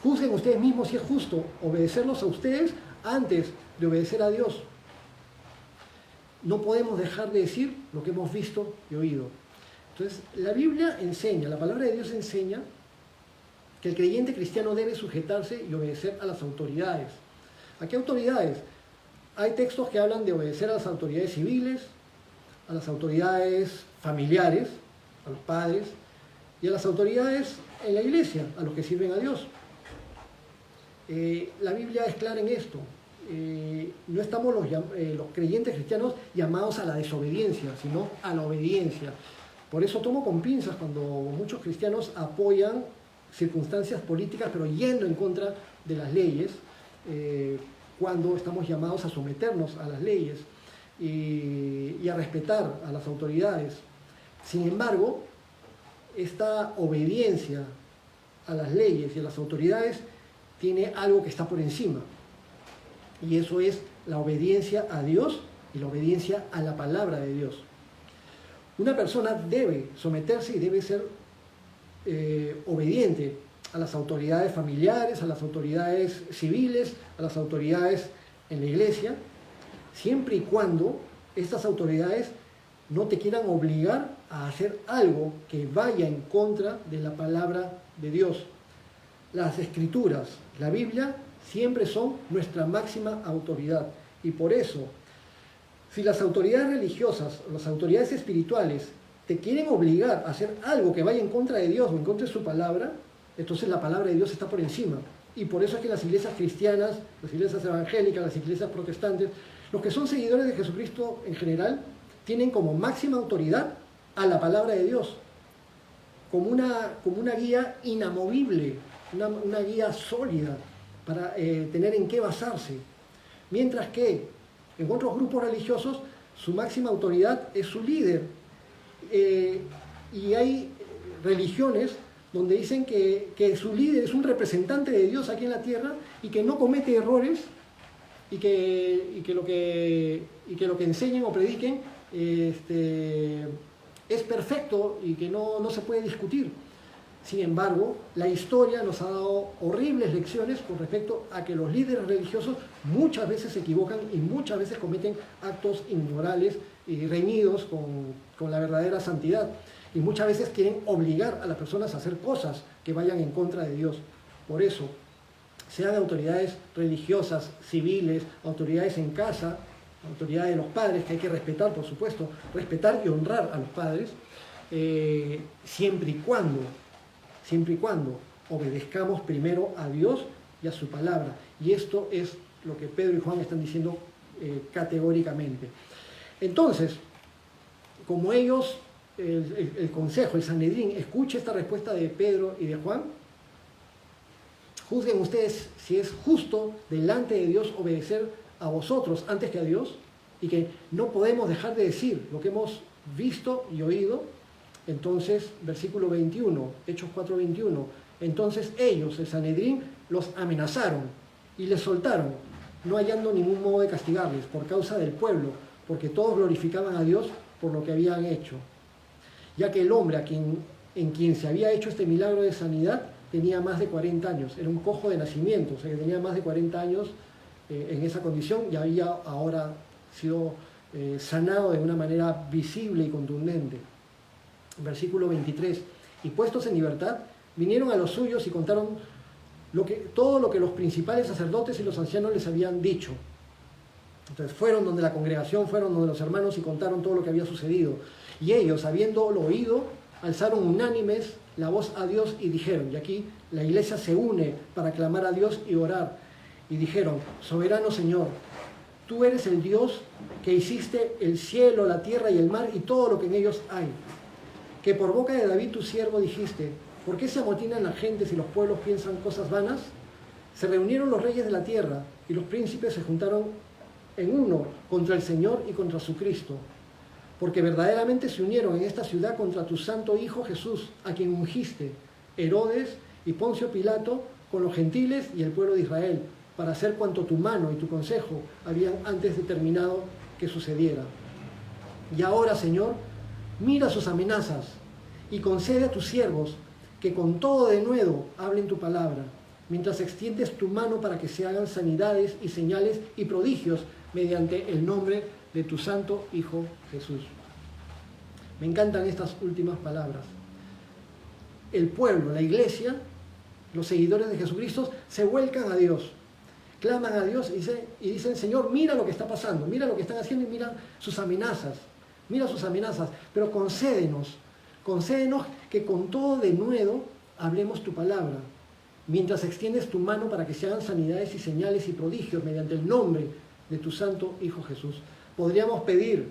juzguen ustedes mismos si es justo obedecerlos a ustedes antes de obedecer a Dios. No podemos dejar de decir lo que hemos visto y oído. Entonces, la Biblia enseña, la palabra de Dios enseña que el creyente cristiano debe sujetarse y obedecer a las autoridades. ¿A qué autoridades? Hay textos que hablan de obedecer a las autoridades civiles, a las autoridades familiares, a los padres, y a las autoridades en la iglesia, a los que sirven a Dios. La Biblia es clara en esto. No estamos los creyentes cristianos llamados a la desobediencia, sino a la obediencia. Por eso tomo con pinzas cuando muchos cristianos apoyan circunstancias políticas, pero yendo en contra de las leyes, cuando estamos llamados a someternos a las leyes y a respetar a las autoridades. Sin embargo, esta obediencia a las leyes y a las autoridades tiene algo que está por encima, y eso es la obediencia a Dios y la obediencia a la palabra de Dios. Una persona debe someterse y debe ser obediente a las autoridades familiares, a las autoridades civiles, a las autoridades en la iglesia, siempre y cuando estas autoridades no te quieran obligar a hacer algo que vaya en contra de la palabra de Dios. Las Escrituras, la Biblia, siempre son nuestra máxima autoridad. Y por eso, si las autoridades religiosas, las autoridades espirituales, te quieren obligar a hacer algo que vaya en contra de Dios o en contra de su palabra, entonces la palabra de Dios está por encima. Y por eso es que las iglesias cristianas, las iglesias evangélicas, las iglesias protestantes, los que son seguidores de Jesucristo en general, tienen como máxima autoridad a la palabra de Dios, como una guía inamovible, una guía sólida para tener en qué basarse. Mientras que en otros grupos religiosos su máxima autoridad es su líder. Y hay religiones donde dicen que su líder es un representante de Dios aquí en la tierra y que no comete errores y que lo que enseñen o prediquen es perfecto y que no se puede discutir. Sin embargo, la historia nos ha dado horribles lecciones con respecto a que los líderes religiosos muchas veces se equivocan y muchas veces cometen actos inmorales y reñidos con la verdadera santidad. Y muchas veces quieren obligar a las personas a hacer cosas que vayan en contra de Dios. Por eso, sean autoridades religiosas, civiles, autoridades en casa, autoridades de los padres, que hay que respetar, por supuesto, respetar y honrar a los padres, siempre y cuando obedezcamos primero a Dios y a su palabra. Y esto es lo que Pedro y Juan están diciendo categóricamente. Entonces, como ellos, el consejo, el Sanedrín, escucha esta respuesta de Pedro y de Juan, juzguen ustedes si es justo delante de Dios obedecer a vosotros antes que a Dios, y que no podemos dejar de decir lo que hemos visto y oído. Entonces, versículo 21, Hechos 4:21, entonces ellos, el Sanedrín, los amenazaron y les soltaron, no hallando ningún modo de castigarles por causa del pueblo, porque todos glorificaban a Dios por lo que habían hecho, ya que el hombre en quien se había hecho este milagro de sanidad tenía más de 40 años, era un cojo de nacimiento, o sea que tenía más de 40 años en esa condición y había ahora sido sanado de una manera visible y contundente. Versículo 23, y puestos en libertad, vinieron a los suyos y contaron todo lo que los principales sacerdotes y los ancianos les habían dicho. Entonces fueron donde la congregación, fueron donde los hermanos y contaron todo lo que había sucedido. Y ellos, habiéndolo oído, alzaron unánimes la voz a Dios y dijeron, y aquí la iglesia se une para clamar a Dios y orar, y dijeron, soberano Señor, tú eres el Dios que hiciste el cielo, la tierra y el mar y todo lo que en ellos hay, que por boca de David tu siervo dijiste, ¿por qué se amotinan las gentes y los pueblos piensan cosas vanas? Se reunieron los reyes de la tierra y los príncipes se juntaron en uno contra el Señor y contra su Cristo, porque verdaderamente se unieron en esta ciudad contra tu santo Hijo Jesús, a quien ungiste, Herodes y Poncio Pilato, con los gentiles y el pueblo de Israel, para hacer cuanto tu mano y tu consejo habían antes determinado que sucediera. Y ahora, Señor, mira sus amenazas y concede a tus siervos que con todo denuedo hablen tu palabra, mientras extiendes tu mano para que se hagan sanidades y señales y prodigios mediante el nombre de tu santo Hijo Jesús. Me encantan estas últimas palabras. El pueblo, la iglesia, los seguidores de Jesucristo se vuelcan a Dios, claman a Dios y dicen, Señor, mira lo que está pasando, mira lo que están haciendo y mira sus amenazas, pero concédenos que con todo denuedo hablemos tu palabra, mientras extiendes tu mano para que se hagan sanidades y señales y prodigios mediante el nombre de tu santo Hijo Jesús. Podríamos pedir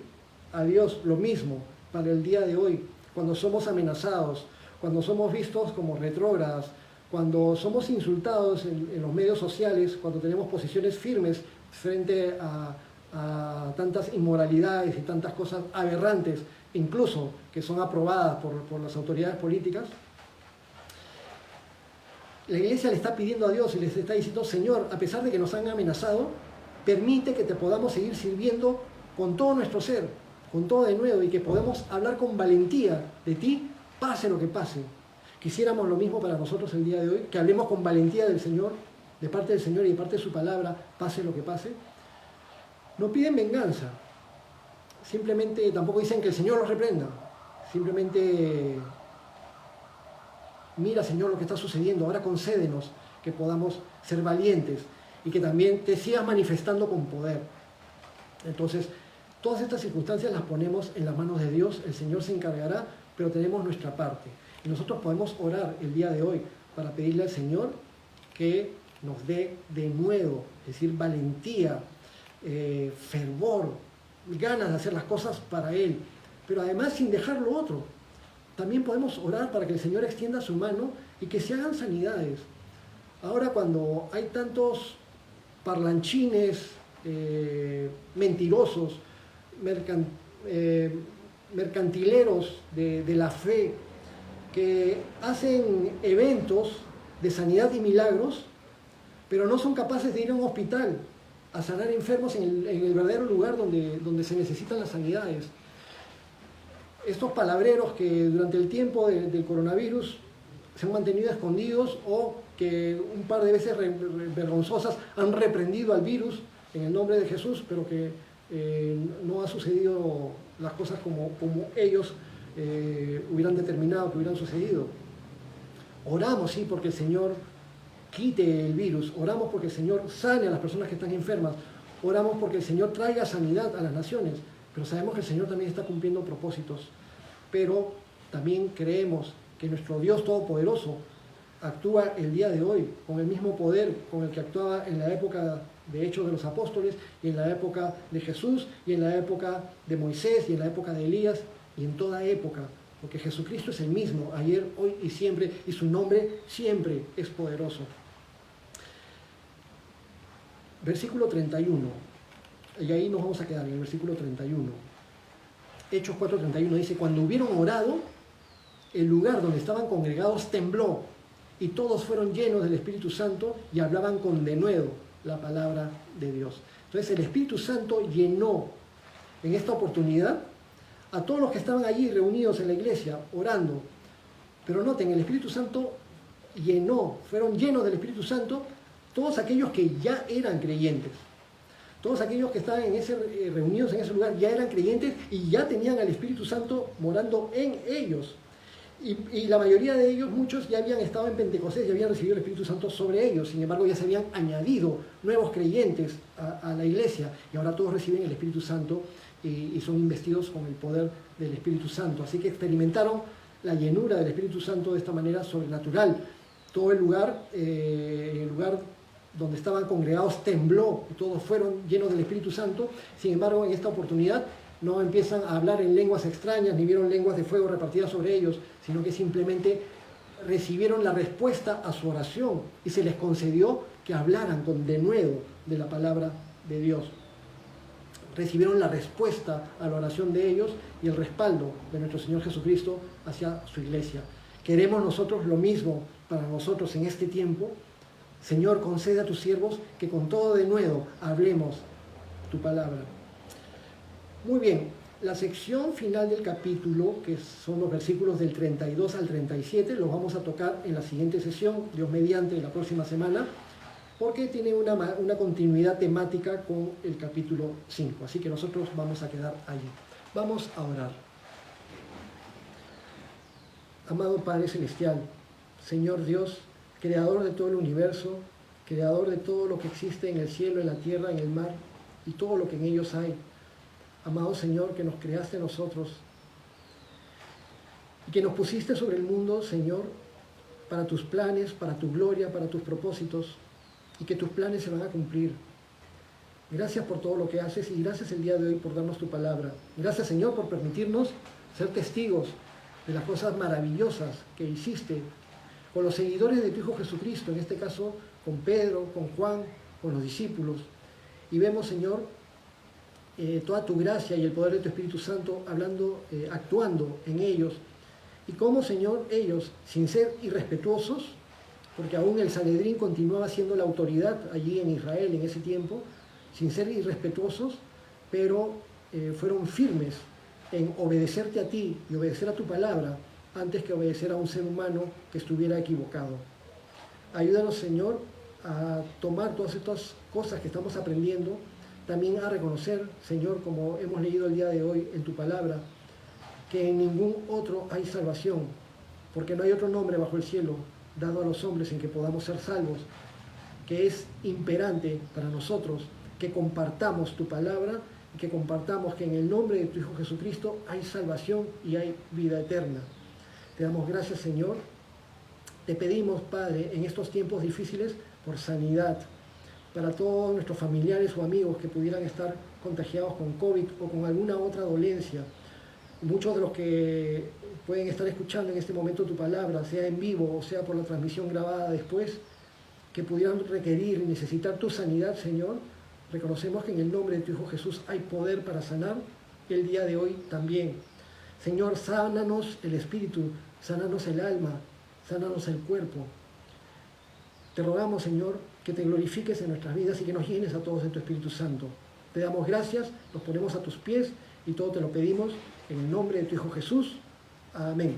a Dios lo mismo para el día de hoy, cuando somos amenazados, cuando somos vistos como retrógradas, cuando somos insultados en los medios sociales, cuando tenemos posiciones firmes frente a tantas inmoralidades y tantas cosas aberrantes, incluso que son aprobadas por las autoridades políticas. La iglesia le está pidiendo a Dios y les está diciendo, Señor, a pesar de que nos han amenazado, permite que te podamos seguir sirviendo con todo nuestro ser, con todo denuedo, y que podamos hablar con valentía de ti, pase lo que pase. Quisiéramos lo mismo para nosotros el día de hoy, que hablemos con valentía del Señor, de parte del Señor y de parte de su palabra, pase lo que pase. No piden venganza, simplemente tampoco dicen que el Señor los reprenda, simplemente mira, Señor, lo que está sucediendo, ahora concédenos que podamos ser valientes y que también te sigas manifestando con poder. Entonces, todas estas circunstancias las ponemos en las manos de Dios, el Señor se encargará, pero tenemos nuestra parte. Y nosotros podemos orar el día de hoy para pedirle al Señor que nos dé denuedo, es decir, valentía, fervor, ganas de hacer las cosas para Él, pero además sin dejar lo otro. También podemos orar para que el Señor extienda su mano y que se hagan sanidades. Ahora, cuando hay tantos parlanchines mentirosos, mercantileros de la fe, que hacen eventos de sanidad y milagros, pero no son capaces de ir a un hospital a sanar enfermos en el verdadero lugar donde se necesitan las sanidades. Estos palabreros que durante el tiempo del coronavirus se han mantenido escondidos o que un par de veces vergonzosas han reprendido al virus en el nombre de Jesús, pero que no ha sucedido las cosas como ellos hubieran determinado que hubieran sucedido. Oramos, sí, porque el Señor quite el virus, oramos porque el Señor sane a las personas que están enfermas, oramos porque el Señor traiga sanidad a las naciones, pero sabemos que el Señor también está cumpliendo propósitos. Pero también creemos que nuestro Dios Todopoderoso actúa el día de hoy con el mismo poder con el que actuaba en la época de Hechos de los Apóstoles, y en la época de Jesús, y en la época de Moisés, y en la época de Elías, y en toda época, porque Jesucristo es el mismo, ayer, hoy y siempre, y su nombre siempre es poderoso. Versículo 31, y ahí nos vamos a quedar, en el versículo 31. Hechos 4:31 dice, cuando hubieron orado, el lugar donde estaban congregados tembló, y todos fueron llenos del Espíritu Santo y hablaban con denuedo la palabra de Dios. Entonces el Espíritu Santo llenó en esta oportunidad a todos los que estaban allí reunidos en la iglesia orando. Pero noten, el Espíritu Santo fueron llenos del Espíritu Santo todos aquellos que ya eran creyentes. Todos aquellos que estaban reunidos en ese lugar ya eran creyentes y ya tenían al Espíritu Santo morando en ellos. Y la mayoría de ellos, muchos ya habían estado en Pentecostés, ya habían recibido el Espíritu Santo sobre ellos. Sin embargo, ya se habían añadido nuevos creyentes a la iglesia y ahora todos reciben el Espíritu Santo y son investidos con el poder del Espíritu Santo. Así que experimentaron la llenura del Espíritu Santo de esta manera sobrenatural. Todo el lugar donde estaban congregados tembló y todos fueron llenos del Espíritu Santo. Sin embargo, en esta oportunidad no empiezan a hablar en lenguas extrañas, ni vieron lenguas de fuego repartidas sobre ellos, sino que simplemente recibieron la respuesta a su oración y se les concedió que hablaran con denuedo de la palabra de Dios. Recibieron la respuesta a la oración de ellos y el respaldo de nuestro Señor Jesucristo hacia su iglesia. Queremos nosotros lo mismo para nosotros en este tiempo. Señor, concede a tus siervos que con todo denuedo hablemos tu palabra. Muy bien, la sección final del capítulo, que son los versículos del 32 al 37, los vamos a tocar en la siguiente sesión, Dios mediante, la próxima semana, porque tiene una continuidad temática con el capítulo 5. Así que nosotros vamos a quedar allí. Vamos a orar. Amado Padre Celestial, Señor Dios, Creador de todo el universo, Creador de todo lo que existe en el cielo, en la tierra, en el mar y todo lo que en ellos hay. Amado Señor, que nos creaste a nosotros y que nos pusiste sobre el mundo, Señor, para tus planes, para tu gloria, para tus propósitos, y que tus planes se van a cumplir. Gracias por todo lo que haces y gracias el día de hoy por darnos tu palabra. Gracias, Señor, por permitirnos ser testigos de las cosas maravillosas que hiciste con los seguidores de tu Hijo Jesucristo, en este caso con Pedro, con Juan, con los discípulos. Y vemos, Señor, toda tu gracia y el poder de tu Espíritu Santo actuando en ellos. Y cómo, Señor, ellos, sin ser irrespetuosos, porque aún el Sanedrín continuaba siendo la autoridad allí en Israel en ese tiempo, sin ser irrespetuosos, pero fueron firmes en obedecerte a ti y obedecer a tu palabra antes que obedecer a un ser humano que estuviera equivocado. Ayúdanos, Señor, a tomar todas estas cosas que estamos aprendiendo, también a reconocer, Señor, como hemos leído el día de hoy en tu palabra, que en ningún otro hay salvación, porque no hay otro nombre bajo el cielo dado a los hombres en que podamos ser salvos, que es imperante para nosotros que compartamos tu palabra y que compartamos que en el nombre de tu Hijo Jesucristo hay salvación y hay vida eterna. Te damos gracias, Señor. Te pedimos, Padre, en estos tiempos difíciles, por sanidad, para todos nuestros familiares o amigos que pudieran estar contagiados con COVID o con alguna otra dolencia. Muchos de los que pueden estar escuchando en este momento tu palabra, sea en vivo o sea por la transmisión grabada después, que pudieran requerir y necesitar tu sanidad, Señor, reconocemos que en el nombre de tu Hijo Jesús hay poder para sanar el día de hoy también. Señor, sánanos el espíritu, sánanos el alma, sánanos el cuerpo. Te rogamos, Señor, que te glorifiques en nuestras vidas y que nos llenes a todos de tu Espíritu Santo. Te damos gracias, nos ponemos a tus pies y todo te lo pedimos en el nombre de tu Hijo Jesús. Amén.